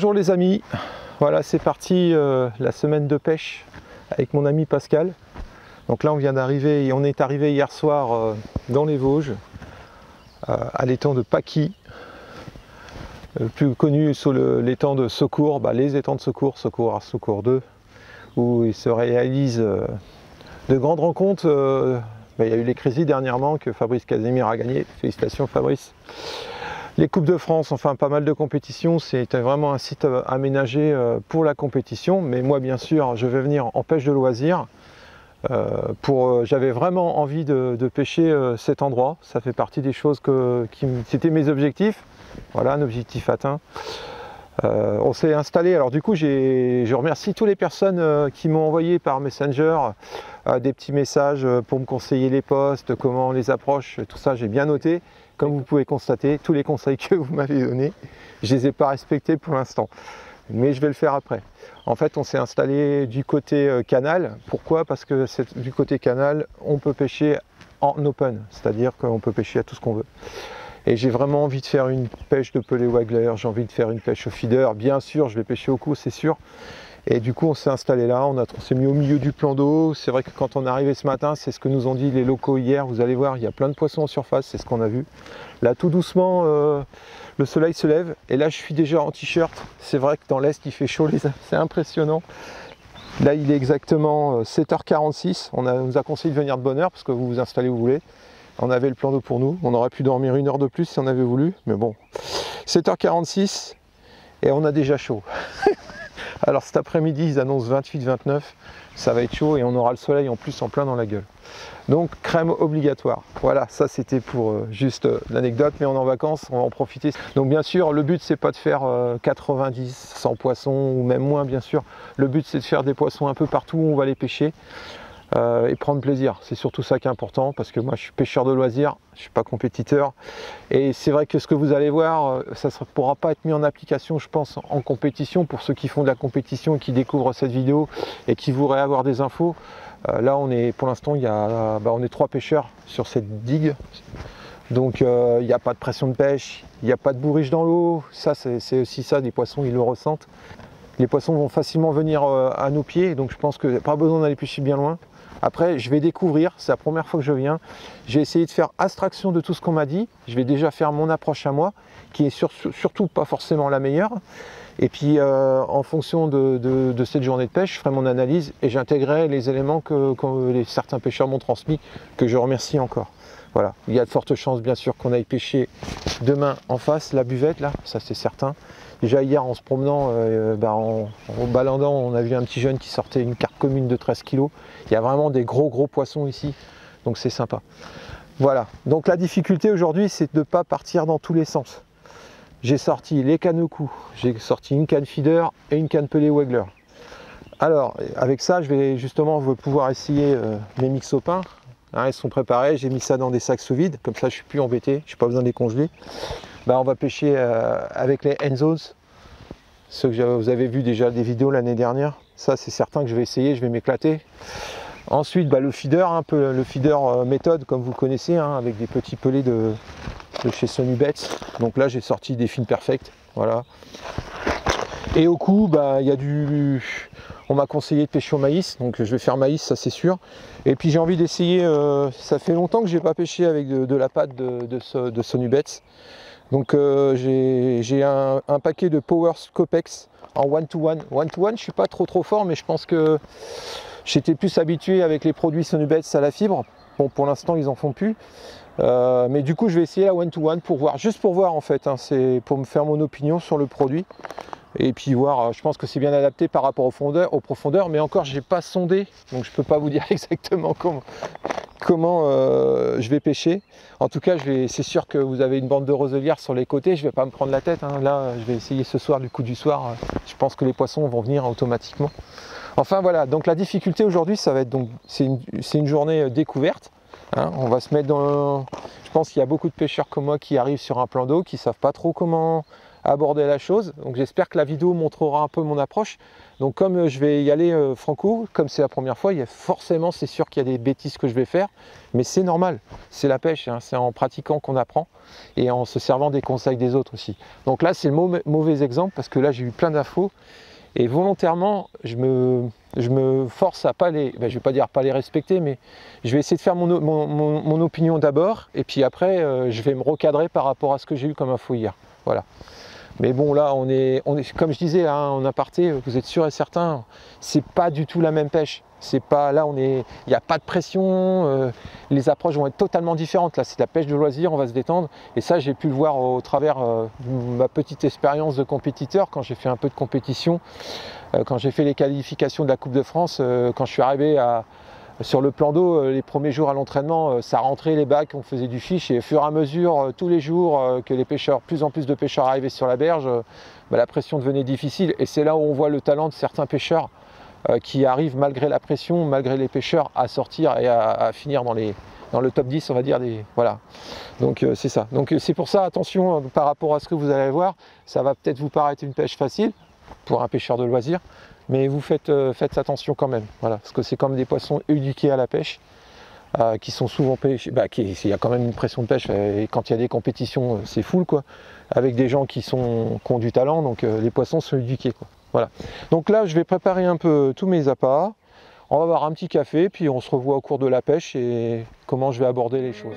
Bonjour les amis, voilà c'est parti la semaine de pêche avec mon ami Pascal. Donc là on vient d'arriver, on est arrivé hier soir dans les Vosges, à l'étang de Paquis, plus connu sous l'étang de Secours, les étangs de Secours, Secours 1, Secours 2, où il se réalise de grandes rencontres. Il y a eu les Crazy dernièrement que Fabrice Casimir a gagné, félicitations Fabrice. Les Coupes de France, enfin pas mal de compétitions, c'était vraiment un site aménagé pour la compétition, mais moi bien sûr je vais venir en pêche de loisirs. J'avais vraiment envie de pêcher cet endroit, ça fait partie des choses c'était mes objectifs, voilà un objectif atteint. On s'est installé, alors du coup je remercie toutes les personnes qui m'ont envoyé par Messenger des petits messages pour me conseiller les postes, comment on les approche, tout ça j'ai bien noté. Comme vous pouvez constater, tous les conseils que vous m'avez donnés, je ne les ai pas respectés pour l'instant, mais je vais le faire après. En fait, on s'est installé du côté canal. Pourquoi? Parce que du côté canal, on peut pêcher en open, c'est-à-dire qu'on peut pêcher à tout ce qu'on veut. Et j'ai vraiment envie de faire une pêche de pelé waggler, j'ai envie de faire une pêche au feeder. Bien sûr, je vais pêcher au coup, c'est sûr. Et du coup, on s'est installé là, on s'est mis au milieu du plan d'eau. C'est vrai que quand on est arrivé ce matin, c'est ce que nous ont dit les locaux hier. Vous allez voir, il y a plein de poissons en surface, c'est ce qu'on a vu. Là, tout doucement, le soleil se lève. Et là, je suis déjà en t-shirt. C'est vrai que dans l'Est, il fait chaud, c'est impressionnant. Là, il est exactement 7h46. On nous a conseillé de venir de bonne heure parce que vous vous installez où vous voulez. On avait le plan d'eau pour nous. On aurait pu dormir 1 heure de plus si on avait voulu. Mais bon, 7h46 et on a déjà chaud. Alors cet après-midi, ils annoncent 28-29, ça va être chaud et on aura le soleil en plus en plein dans la gueule. Donc crème obligatoire. Voilà, ça c'était pour juste l'anecdote, mais on est en vacances, on va en profiter. Donc bien sûr, le but c'est pas de faire 90, 100 poissons ou même moins bien sûr. Le but c'est de faire des poissons un peu partout où on va les pêcher. Et prendre plaisir, c'est surtout ça qui est important parce que moi je suis pêcheur de loisirs, je suis pas compétiteur et c'est vrai que ce que vous allez voir, ça ne pourra pas être mis en application je pense en compétition pour ceux qui font de la compétition et qui découvrent cette vidéo et qui voudraient avoir des infos. Là on est pour l'instant on est 3 pêcheurs sur cette digue, donc il n'y a pas de pression de pêche, il n'y a pas de bourriche dans l'eau, ça c'est aussi ça, les poissons ils le ressentent. Les poissons vont facilement venir à nos pieds, donc je pense que pas besoin d'aller pêcher bien loin. Après, je vais découvrir, c'est la première fois que je viens. J'ai essayé de faire abstraction de tout ce qu'on m'a dit. Je vais déjà faire mon approche à moi, qui est surtout pas forcément la meilleure. Et puis, en fonction de cette journée de pêche, je ferai mon analyse et j'intégrerai les éléments que certains pêcheurs m'ont transmis, que je remercie encore. Voilà, il y a de fortes chances, bien sûr, qu'on aille pêcher demain en face, la buvette, là, ça c'est certain. Déjà hier, en se promenant, en baladant, on a vu un petit jeune qui sortait une carpe commune de 13 kg. Il y a vraiment des gros poissons ici, donc c'est sympa. Voilà, donc la difficulté aujourd'hui, c'est de ne pas partir dans tous les sens. J'ai sorti les cannes au cou, j'ai sorti une canne feeder et une canne pelé waggler. Alors, avec ça, je vais justement pouvoir essayer mes mixopins. Hein, ils sont préparés, j'ai mis ça dans des sacs sous vide, comme ça je ne suis plus embêté, je n'ai pas besoin de les congeler. On va pêcher avec les Enzos, ceux que vous avez vu déjà des vidéos l'année dernière. Ça c'est certain que je vais essayer, je vais m'éclater. Ensuite le feeder, un peu le feeder méthode comme vous connaissez, hein, avec des petits pelés de chez Sonubets. Donc là j'ai sorti des fines perfectes, voilà. Et au coup il y a on m'a conseillé de pêcher au maïs, donc je vais faire maïs, ça c'est sûr. Et puis j'ai envie d'essayer, ça fait longtemps que je n'ai pas pêché avec de la pâte de Sonubets. Donc j'ai un paquet de Power Scopex en one-to-one. One-to-one, je ne suis pas trop fort, mais je pense que j'étais plus habitué avec les produits Sonubets à la fibre. Bon, pour l'instant, ils en font plus. Mais du coup, je vais essayer la one-to-one pour voir, juste pour voir en fait. Hein, c'est pour me faire mon opinion sur le produit. Et puis voir, je pense que c'est bien adapté par rapport aux profondeurs, mais encore, je n'ai pas sondé, donc je ne peux pas vous dire exactement comment je vais pêcher. En tout cas, c'est sûr que vous avez une bande de roselières sur les côtés, je ne vais pas me prendre la tête. Hein. Là, je vais essayer ce soir, du coup du soir, je pense que les poissons vont venir automatiquement. Enfin voilà, donc la difficulté aujourd'hui, ça va être c'est une journée découverte. Hein. On va se mettre dans... Je pense qu'il y a beaucoup de pêcheurs comme moi qui arrivent sur un plan d'eau, qui ne savent pas trop comment aborder la chose. Donc j'espère que la vidéo montrera un peu mon approche. Donc comme je vais y aller franco, comme c'est la première fois, forcément c'est sûr qu'il y a des bêtises que je vais faire, mais c'est normal, c'est la pêche, hein, c'est en pratiquant qu'on apprend et en se servant des conseils des autres aussi. Donc là c'est le mauvais exemple parce que là j'ai eu plein d'infos et volontairement je me force à pas les, je vais pas dire pas les respecter, mais je vais essayer de faire mon opinion d'abord et puis après je vais me recadrer par rapport à ce que j'ai eu comme info hier. Voilà. Mais bon là on est comme je disais hein, en aparté, vous êtes sûr et certain, c'est pas du tout la même pêche. C'est pas là il n'y a pas de pression, les approches vont être totalement différentes. Là c'est de la pêche de loisir, on va se détendre. Et ça j'ai pu le voir au travers de ma petite expérience de compétiteur quand j'ai fait un peu de compétition, quand j'ai fait les qualifications de la Coupe de France, quand je suis arrivé sur le plan d'eau, les premiers jours à l'entraînement, ça rentrait les bacs, on faisait du fiche et au fur et à mesure, tous les jours que les pêcheurs, plus en plus de pêcheurs arrivaient sur la berge, la pression devenait difficile et c'est là où on voit le talent de certains pêcheurs qui arrivent malgré la pression, malgré les pêcheurs à sortir et à finir dans le top 10 on va dire. Voilà. Donc c'est ça. Donc c'est pour ça, attention par rapport à ce que vous allez voir, ça va peut-être vous paraître une pêche facile pour un pêcheur de loisir. Mais vous faites attention quand même, voilà, parce que c'est comme des poissons éduqués à la pêche, qui sont souvent pêchés, il y a quand même une pression de pêche, et quand il y a des compétitions, c'est full, quoi, avec des gens qui ont du talent, donc les poissons sont éduqués, quoi. Voilà. Donc là, je vais préparer un peu tous mes appâts, on va boire un petit café, puis on se revoit au cours de la pêche et comment je vais aborder les choses.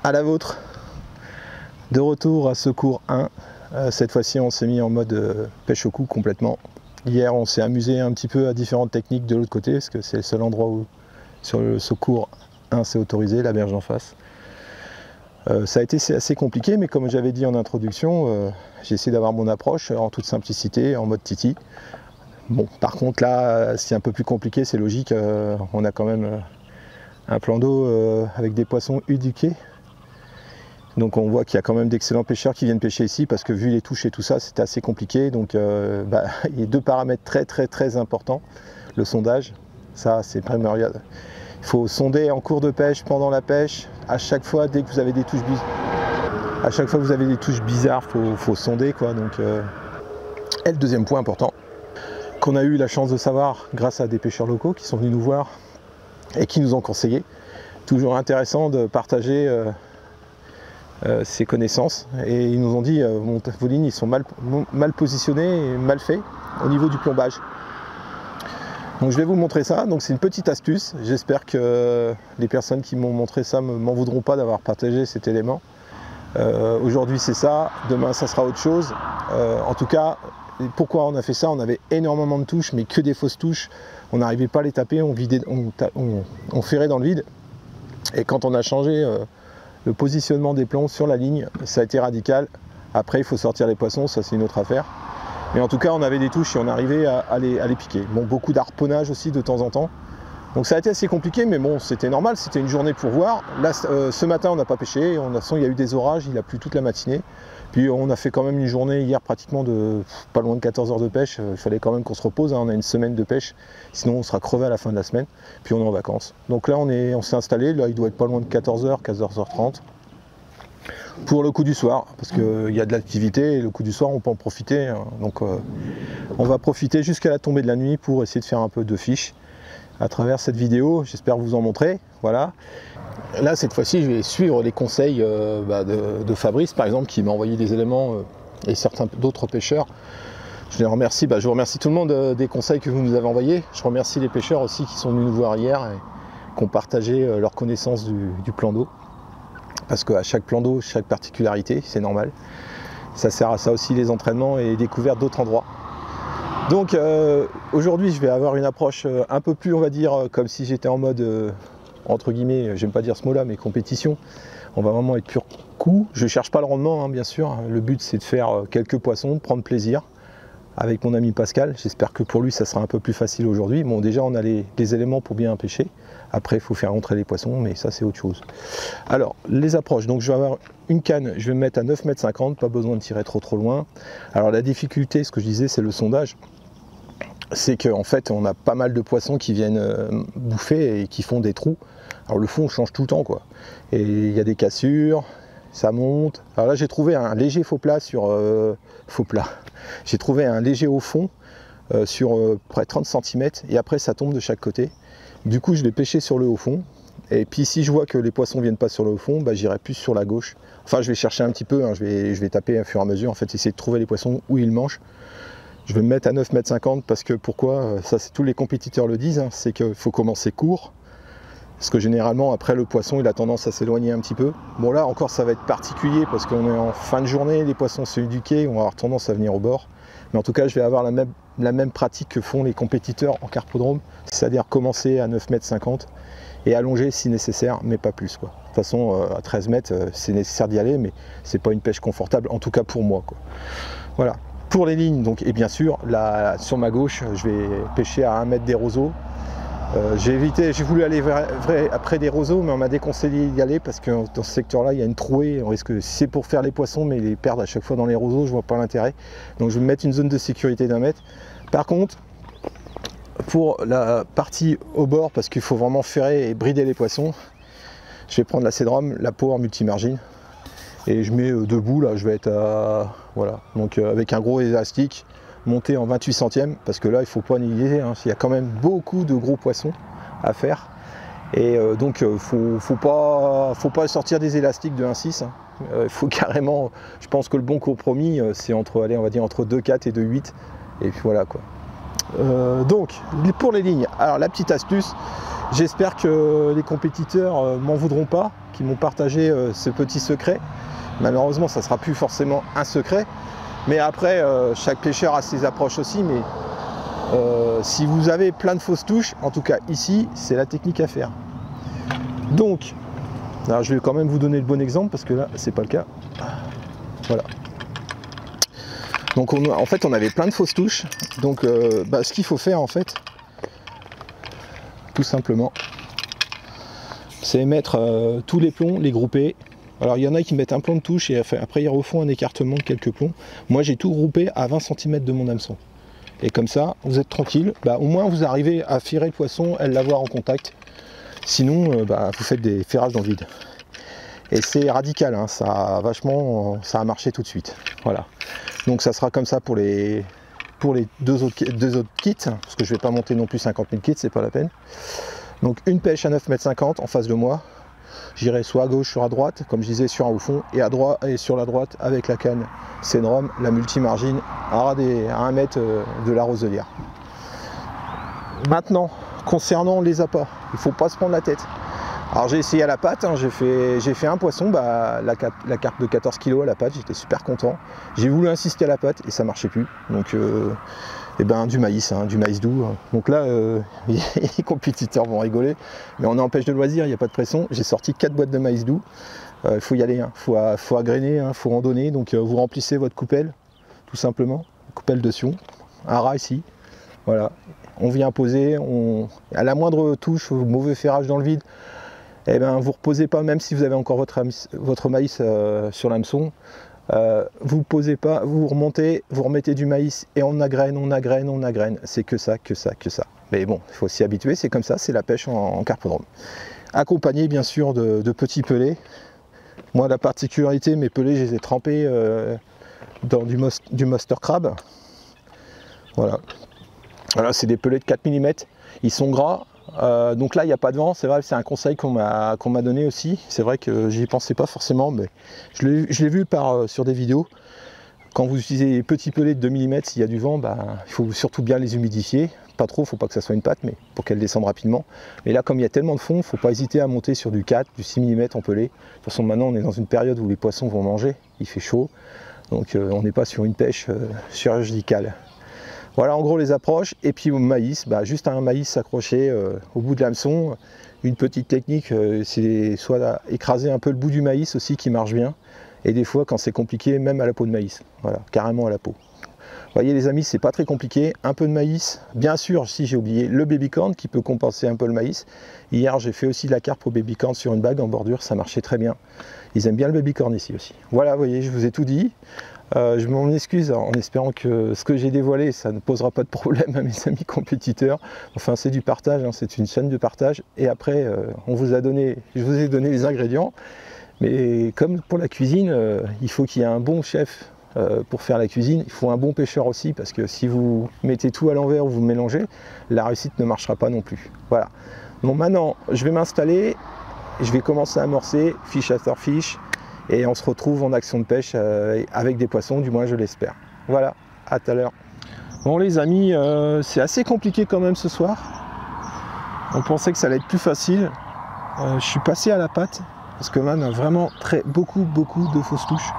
À la vôtre, de retour à Secours 1, cette fois-ci on s'est mis en mode pêche au coup complètement. Hier on s'est amusé un petit peu à différentes techniques de l'autre côté, parce que c'est le seul endroit où sur le Secours 1 c'est autorisé, la berge en face. Ça a été assez compliqué, mais comme j'avais dit en introduction, j'ai essayé d'avoir mon approche en toute simplicité, en mode titi. Bon, par contre là c'est un peu plus compliqué, c'est logique, on a quand même un plan d'eau avec des poissons éduqués. Donc on voit qu'il y a quand même d'excellents pêcheurs qui viennent pêcher ici parce que vu les touches et tout ça, c'était assez compliqué. Donc il y a deux paramètres très importants. Le sondage, ça c'est primordial. Il faut sonder en cours de pêche, pendant la pêche. À chaque fois, dès que vous avez des touches bizarres, faut sonder, quoi. Donc, et le deuxième point important, qu'on a eu la chance de savoir grâce à des pêcheurs locaux qui sont venus nous voir et qui nous ont conseillé. Toujours intéressant de partager ses connaissances, et ils nous ont dit vos lignes ils sont mal positionnées et mal faits au niveau du plombage. Donc je vais vous montrer ça. Donc c'est une petite astuce, j'espère que les personnes qui m'ont montré ça ne m'en voudront pas d'avoir partagé cet élément. Aujourd'hui c'est ça, demain ça sera autre chose. En tout cas, pourquoi on a fait ça? On avait énormément de touches, mais que des fausses touches, on n'arrivait pas à les taper, on ferrait dans le vide, et quand on a changé le positionnement des plombs sur la ligne, ça a été radical. Après il faut sortir les poissons, ça c'est une autre affaire. Mais en tout cas on avait des touches et on arrivait à les piquer. Bon, beaucoup d'harponnage aussi de temps en temps. Donc ça a été assez compliqué, mais bon, c'était normal, c'était une journée pour voir. Là, ce matin, on n'a pas pêché, il y a eu des orages, il a plu toute la matinée. Puis on a fait quand même une journée hier pratiquement de pas loin de 14 heures de pêche. Il fallait quand même qu'on se repose, hein. On a une semaine de pêche, sinon on sera crevé à la fin de la semaine. Puis on est en vacances. Donc là, on s'est installé, là il doit être pas loin de 14 h, 14h30. Pour le coup du soir, parce qu'il y a de l'activité et le coup du soir on peut en profiter. Hein. Donc on va profiter jusqu'à la tombée de la nuit pour essayer de faire un peu de fiches à travers cette vidéo, j'espère vous en montrer, voilà. Là cette fois-ci je vais suivre les conseils de Fabrice par exemple, qui m'a envoyé des éléments et certains d'autres pêcheurs. Je les remercie, je vous remercie tout le monde des conseils que vous nous avez envoyés. Je remercie les pêcheurs aussi qui sont venus nous voir hier et qui ont partagé leur connaissance du plan d'eau. Parce qu'à chaque plan d'eau, chaque particularité, c'est normal. Ça sert à ça aussi les entraînements et découverte d'autres endroits. Donc aujourd'hui je vais avoir une approche un peu plus, on va dire, comme si j'étais en mode, entre guillemets, j'aime pas dire ce mot là, mais compétition. On va vraiment être pur coup. Je cherche pas le rendement, hein, bien sûr. Le but c'est de faire quelques poissons, de prendre plaisir avec mon ami Pascal. J'espère que pour lui ça sera un peu plus facile aujourd'hui. Bon, déjà on a les éléments pour bien pêcher. Après il faut faire rentrer les poissons, mais ça c'est autre chose. Alors les approches, donc je vais avoir une canne, je vais me mettre à 9,50 m, pas besoin de tirer trop loin. Alors la difficulté, ce que je disais, c'est le sondage. C'est qu'en fait on a pas mal de poissons qui viennent bouffer et qui font des trous. Alors le fond change tout le temps quoi. Et il y a des cassures, ça monte. Alors là j'ai trouvé un léger faux plat sur... J'ai trouvé un léger au fond sur près de 30 cm et après ça tombe de chaque côté. Du coup je l'ai pêché sur le haut fond. Et puis si je vois que les poissons ne viennent pas sur le haut fond, j'irai plus sur la gauche. Enfin je vais chercher un petit peu, hein, je vais taper au fur et à mesure, en fait essayer de trouver les poissons où ils mangent. Je vais me mettre à 9,50 m parce que pourquoi, ça c'est tous les compétiteurs le disent, hein, c'est qu'il faut commencer court. Parce que généralement après le poisson il a tendance à s'éloigner un petit peu. Bon là encore ça va être particulier parce qu'on est en fin de journée, les poissons sont éduqués, on va avoir tendance à venir au bord. Mais en tout cas je vais avoir la même pratique que font les compétiteurs en carpodrome, c'est-à-dire commencer à 9,50 m et allonger si nécessaire, mais pas plus quoi. De toute façon à 13 mètres c'est nécessaire d'y aller, mais c'est pas une pêche confortable, en tout cas pour moi quoi. Voilà. Pour les lignes, donc, et bien sûr, là, sur ma gauche, je vais pêcher à 1 mètre des roseaux. J'ai voulu aller après des roseaux, mais on m'a déconseillé d'y aller parce que dans ce secteur-là, il y a une trouée. On risque, c'est pour faire les poissons, mais les perdre à chaque fois dans les roseaux, je vois pas l'intérêt. Donc je vais me mettre une zone de sécurité d'1 mètre. Par contre, pour la partie au bord, parce qu'il faut vraiment ferrer et brider les poissons, je vais prendre la Cedrum, la Power Multimargine. Et je mets debout, là je vais être à... Voilà, donc avec un gros élastique monté en 28 centièmes, parce que là il faut pas négliger, hein, il y a quand même beaucoup de gros poissons à faire. Et donc faut pas sortir des élastiques de 1,6. Hein. Faut carrément, je pense que le bon compromis c'est entre, allez, on va dire entre 2,4 et 2,8. Et puis voilà quoi. Donc pour les lignes, alors la petite astuce, j'espère que les compétiteurs m'en voudront pas, qui m'ont partagé ce petit secret. Malheureusement ça sera plus forcément un secret, mais après chaque pêcheur a ses approches aussi, mais si vous avez plein de fausses touches, en tout cas ici c'est la technique à faire. Donc alors je vais quand même vous donner le bon exemple parce que là c'est pas le cas. Voilà. Donc en fait on avait plein de fausses touches, donc ce qu'il faut faire en fait tout simplement c'est mettre tous les plombs, les grouper. Alors il y en a qui mettent un plomb de touche et après ils refont un écartement de quelques plombs. Moi j'ai tout groupé à 20 cm de mon hameçon. Et comme ça vous êtes tranquille, au moins vous arrivez à firer le poisson et l'avoir en contact. Sinon vous faites des ferrages dans le vide. Et c'est radical, hein, ça a marché tout de suite. Voilà. Donc ça sera comme ça pour les deux autres kits, parce que je ne vais pas monter non plus 50 000 kits, c'est pas la peine. Donc une pêche à 9,50 m en face de moi. J'irai soit à gauche, soit à droite, comme je disais, sur un haut fond, et sur la droite avec la canne Cedrum, la multimargine, à 1 mètre de la roselière. Maintenant, concernant les appâts, il ne faut pas se prendre la tête. Alors j'ai essayé à la patte, hein, j'ai fait un poisson, la carpe de 14 kg à la patte, j'étais super content. J'ai voulu insister à la patte et ça marchait plus. Donc du maïs, hein, du maïs doux. Donc là, les compétiteurs vont rigoler, mais on est en pêche de loisir, il n'y a pas de pression. J'ai sorti 4 boîtes de maïs doux. Il faut y aller, hein, faut agréner, hein, faut randonner. Donc vous remplissez votre coupelle, tout simplement, coupelle de Sion, un rat ici. Voilà, on vient poser, à la moindre touche, mauvais ferrage dans le vide, eh ben, vous ne reposez pas, même si vous avez encore votre maïs sur l'hameçon, vous ne posez pas, vous remontez, vous remettez du maïs et on agrène, on agrène, on agrène. C'est que ça, que ça, que ça. Mais bon, il faut s'y habituer, c'est comme ça, c'est la pêche en carpodrome. Accompagné bien sûr de petits pelets. Moi, la particularité, mes pelets, je les ai trempés dans du monster crab. Voilà. Voilà, c'est des pelets de 4 mm. Ils sont gras. Donc là, il n'y a pas de vent. C'est vrai, c'est un conseil qu'on m'a donné aussi. C'est vrai que j'y pensais pas forcément, mais je l'ai vu sur des vidéos. Quand vous utilisez les petits pelets de 2 mm, s'il y a du vent, il faut surtout bien les humidifier. Pas trop, il ne faut pas que ça soit une pâte, mais pour qu'elle descende rapidement. Mais là, comme il y a tellement de fond, il ne faut pas hésiter à monter sur du 4, du 6 mm en pellet. De toute façon, maintenant, on est dans une période où les poissons vont manger. Il fait chaud. Donc, on n'est pas sur une pêche chirurgicale. Voilà en gros les approches. Et puis au maïs, juste un maïs accroché au bout de l'hameçon. Une petite technique, c'est soit écraser un peu le bout du maïs aussi qui marche bien. Et des fois quand c'est compliqué, même à la peau de maïs. Voilà, carrément à la peau. Vous voyez les amis, c'est pas très compliqué. Un peu de maïs. Bien sûr, si j'ai oublié, le babycorn qui peut compenser un peu le maïs. Hier j'ai fait aussi de la carpe au babycorn sur une bague en bordure, ça marchait très bien. Ils aiment bien le babycorn ici aussi. Voilà, vous voyez, je vous ai tout dit. Je m'en excuse en espérant que ce que j'ai dévoilé, ça ne posera pas de problème à mes amis compétiteurs. Enfin, c'est du partage, hein, c'est une chaîne de partage. Et après, je vous ai donné les ingrédients. Mais comme pour la cuisine, il faut qu'il y ait un bon chef pour faire la cuisine. Il faut un bon pêcheur aussi, parce que si vous mettez tout à l'envers ou vous mélangez, la réussite ne marchera pas non plus. Voilà. Bon, maintenant, je vais m'installer. Je vais commencer à amorcer, fish after fish. Et on se retrouve en action de pêche avec des poissons, du moins je l'espère. Voilà, à tout à l'heure. Bon les amis, c'est assez compliqué quand même ce soir. On pensait que ça allait être plus facile. Je suis passé à la patte, parce que là on a vraiment beaucoup de fausses touches.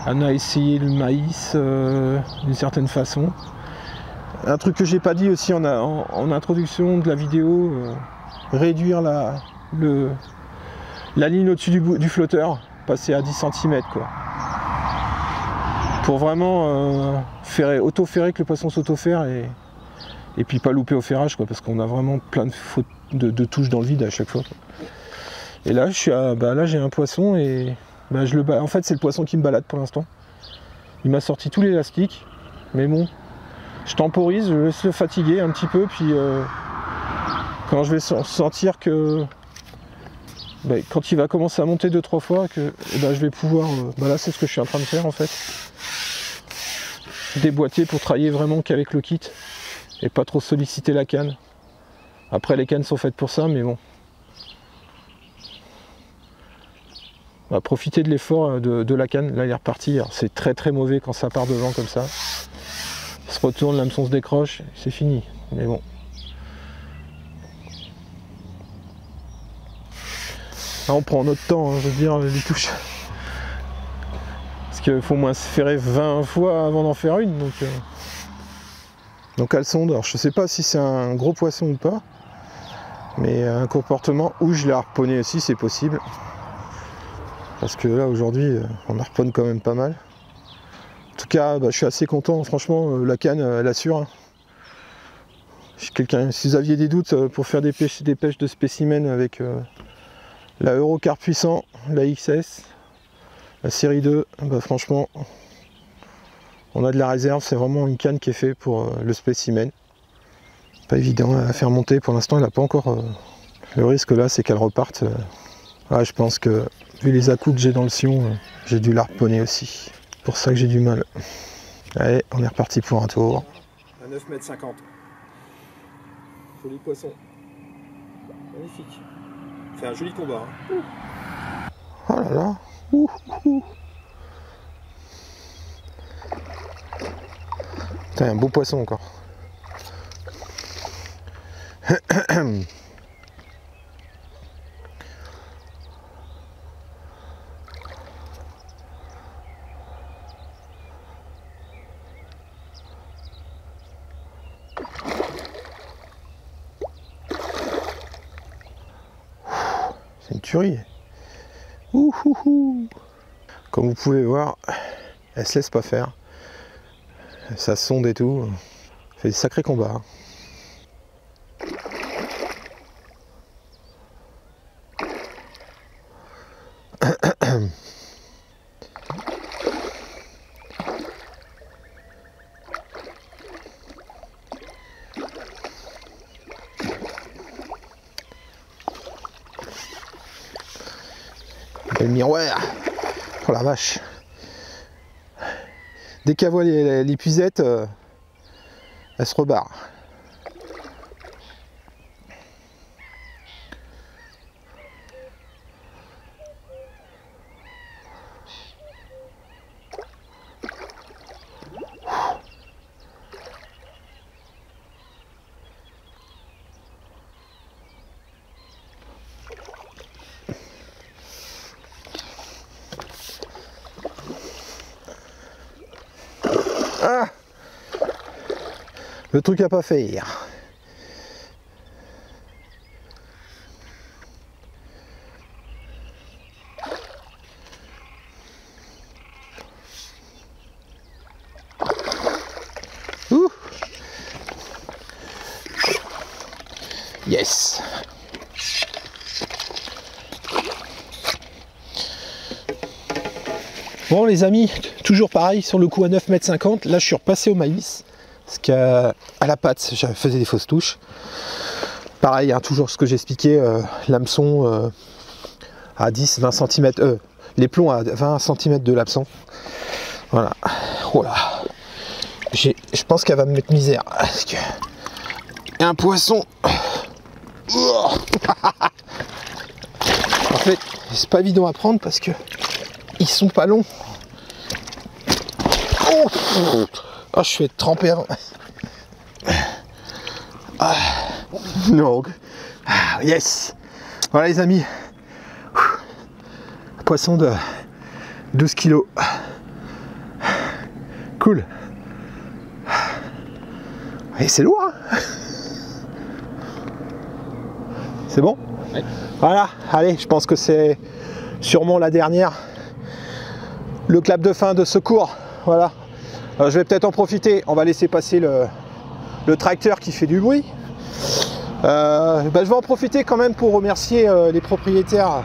On a essayé le maïs d'une certaine façon. Un truc que j'ai pas dit aussi en introduction de la vidéo, réduire la ligne au-dessus du flotteur, passer à 10 cm quoi. Pour vraiment auto-ferrer, que le poisson s'auto-ferre et puis pas louper au ferrage quoi, parce qu'on a vraiment plein de fautes de touches dans le vide à chaque fois quoi. Et là là j'ai un poisson et en fait c'est le poisson qui me balade pour l'instant. Il m'a sorti tout l'élastique, mais bon, je temporise, je laisse le fatiguer un petit peu, puis quand je vais sentir que quand il va commencer à monter 2-3 fois, je vais pouvoir, là c'est ce que je suis en train de faire en fait, déboîter pour travailler vraiment qu'avec le kit et pas trop solliciter la canne. Après les cannes sont faites pour ça, mais bon, on va profiter de l'effort de la canne. Là il est reparti. C'est très mauvais quand ça part devant comme ça, il se retourne, l'hameçon se décroche, c'est fini, mais bon. Là, on prend notre temps, hein, je veux dire, les touches. Parce qu'il faut au moins se ferrer 20 fois avant d'en faire une. Donc elle sonde. Alors je sais pas si c'est un gros poisson ou pas. Mais un comportement où je l'ai harponné aussi, c'est possible. Parce que là aujourd'hui, on harponne quand même pas mal. En tout cas, je suis assez content. Franchement, la canne, elle assure. Hein. Si vous aviez des doutes pour faire des pêches de spécimens avec la Eurocarp puissant, la XS, la série 2, franchement, on a de la réserve, c'est vraiment une canne qui est faite pour le spécimen. Pas évident à faire monter, pour l'instant elle n'a pas encore... le risque là c'est qu'elle reparte. Je pense que vu les à-coups que j'ai dans le sillon, j'ai dû l'harponner aussi. C'est pour ça que j'ai du mal. Allez, on est reparti pour un tour. À 9,50 m. Joli poisson. Magnifique. C'est un joli combat. Hein. Oh là là. Putain, un beau poisson encore. C'est une tuerie. Comme vous pouvez voir, elle se laisse pas faire. Ça sonde et tout. Ça fait des sacrés combats. Le miroir. Oh la vache. Dès qu'elle voit les puisettes, elle se rebarre. Ah, le truc à pas faire. Ouh. Yes. Bon les amis, toujours pareil sur le coup à 9,50 m. Là je suis repassé au maïs. Parce qu'à la patte, je faisais des fausses touches. Pareil, hein, toujours ce que j'expliquais, l'hameçon à 10-20 cm, les plombs à 20 cm de l'hameçon. Voilà. Voilà. Je pense qu'elle va me mettre misère. Parce que et un poisson. En fait, c'est pas évident à prendre parce que ils sont pas longs. Oh, je suis trempé avant. Ah, non. Ah, yes. Voilà les amis. Poisson de 12 kg. Cool. Et c'est lourd, hein. C'est bon? Oui. Voilà, allez, je pense que c'est sûrement la dernière. Le clap de fin de secours. Voilà. Alors, je vais peut-être en profiter. On va laisser passer le tracteur qui fait du bruit. Je vais en profiter quand même pour remercier les propriétaires,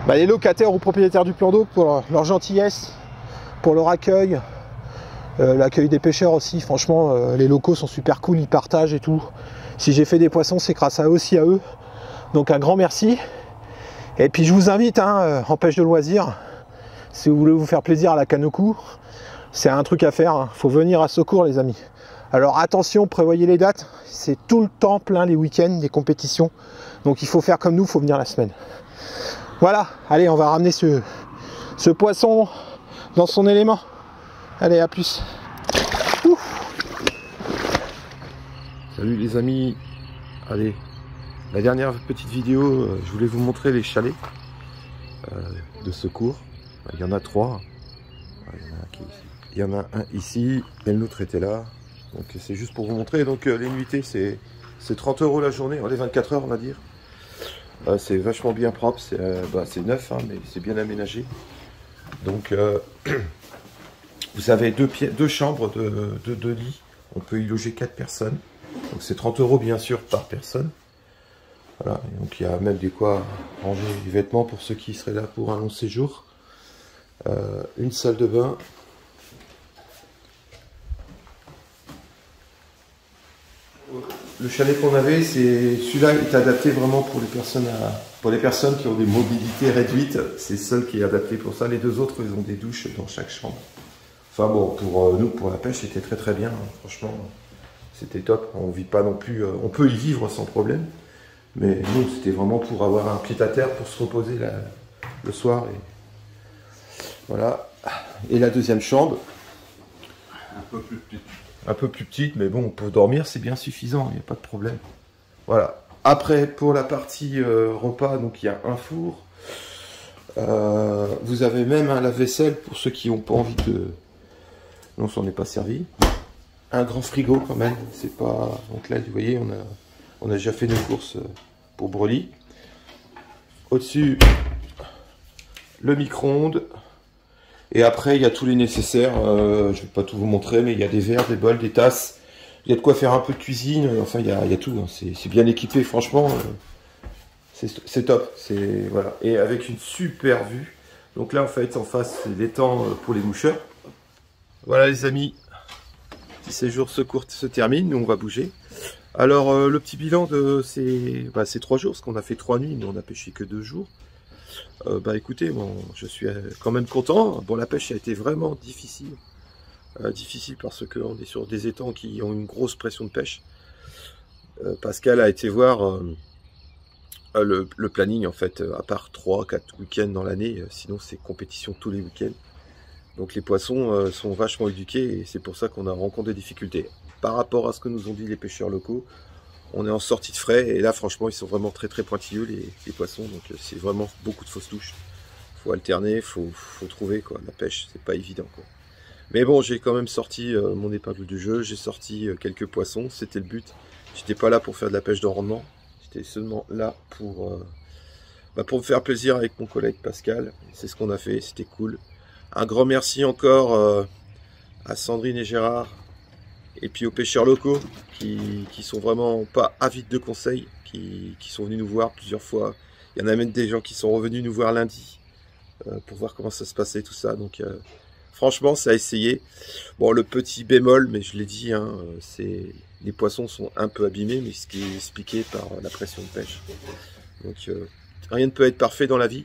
les locataires ou propriétaires du plan d'eau pour leur gentillesse, pour leur accueil, l'accueil des pêcheurs aussi. Franchement, les locaux sont super cool, ils partagent et tout. Si j'ai fait des poissons, c'est grâce à eux aussi à eux. Donc un grand merci. Et puis je vous invite, hein, en pêche de loisirs, si vous voulez vous faire plaisir à la canne au cou, c'est un truc à faire. Hein. Faut venir à secours les amis. Alors attention, prévoyez les dates. C'est tout le temps plein les week-ends, des compétitions. Donc il faut faire comme nous, il faut venir la semaine. Voilà, allez, on va ramener ce poisson dans son élément. Allez, à plus. Salut les amis. Allez, la dernière petite vidéo, je voulais vous montrer les chalets de secours. Il y en a 3. Il y en a un ici et l'autre était là. Donc c'est juste pour vous montrer. Donc les nuitées c'est 30 € la journée, les 24 heures on va dire. C'est vachement bien propre, c'est neuf, hein, mais c'est bien aménagé. Donc vous avez deux chambres de 2 lits. On peut y loger 4 personnes. Donc c'est 30 € bien sûr par personne. Voilà, et donc il y a même des quoi ranger les vêtements pour ceux qui seraient là pour un long séjour. Une salle de bain. Le chalet qu'on avait, celui-là est adapté vraiment pour les personnes qui ont des mobilités réduites. C'est le seul qui est adapté pour ça. Les deux autres, ils ont des douches dans chaque chambre. Enfin bon, pour nous, pour la pêche, c'était très très bien. Hein. Franchement, c'était top. On vit pas non plus. On peut y vivre sans problème. Mais nous, c'était vraiment pour avoir un pied à terre pour se reposer le soir. Et voilà. Et la deuxième chambre. Un peu plus petite. Un peu plus petite, mais bon, pour dormir, c'est bien suffisant, il n'y a pas de problème. Voilà. Après, pour la partie repas, donc il y a un four. Vous avez même un lave-vaisselle pour ceux qui n'ont pas envie de... Non, ça n'est pas servi. Un grand frigo quand même, c'est pas... Donc là, vous voyez, on a déjà fait nos courses pour Broly. Au-dessus, le micro-ondes. Et après, il y a tous les nécessaires. Je ne vais pas tout vous montrer, mais il y a des verres, des bols, des tasses. Il y a de quoi faire un peu de cuisine. Enfin, il y a tout. Hein. C'est bien équipé, franchement. C'est top. Voilà. Et avec une super vue. Donc là, en fait, en face, c'est l'étang pour les moucheurs. Voilà, les amis. Petit séjour secours se termine. Nous, on va bouger. Alors, le petit bilan de ces 3 jours, parce qu'on a fait 3 nuits, mais on n'a pêché que 2 jours. Écoutez, bon, je suis quand même content. Bon, la pêche a été vraiment difficile. Difficile parce qu'on est sur des étangs qui ont une grosse pression de pêche. Pascal a été voir le planning, en fait, à part 3-4 week-ends dans l'année. Sinon, c'est compétition tous les week-ends. Donc les poissons sont vachement éduqués et c'est pour ça qu'on a rencontré des difficultés. Par rapport à ce que nous ont dit les pêcheurs locaux, on est en sortie de frais et là franchement ils sont vraiment très pointilleux les poissons, donc c'est vraiment beaucoup de fausses touches. Faut alterner, faut trouver quoi. La pêche c'est pas évident quoi. Mais bon, j'ai quand même sorti mon épingle du jeu, j'ai sorti quelques poissons, c'était le but. J'étais pas là pour faire de la pêche de rendement, j'étais seulement là pour me faire plaisir avec mon collègue Pascal. C'est ce qu'on a fait, c'était cool. Un grand merci encore à Sandrine et Gérard et puis aux pêcheurs locaux qui sont vraiment pas avides de conseils, qui sont venus nous voir plusieurs fois. Il y en a même des gens qui sont revenus nous voir lundi pour voir comment ça se passait tout ça. Donc franchement, ça a essayé. Bon, le petit bémol, mais je l'ai dit, hein, les poissons sont un peu abîmés, mais ce qui est expliqué par la pression de pêche. Donc rien ne peut être parfait dans la vie.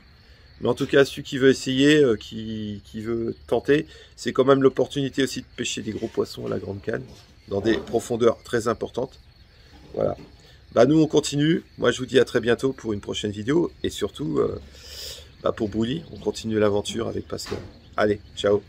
Mais en tout cas, celui qui veut essayer, qui veut tenter, c'est quand même l'opportunité aussi de pêcher des gros poissons à la grande canne, dans des profondeurs très importantes. Voilà. Nous, on continue. Moi, je vous dis à très bientôt pour une prochaine vidéo. Et surtout, pour Brully, on continue l'aventure avec Pascal. Allez, ciao.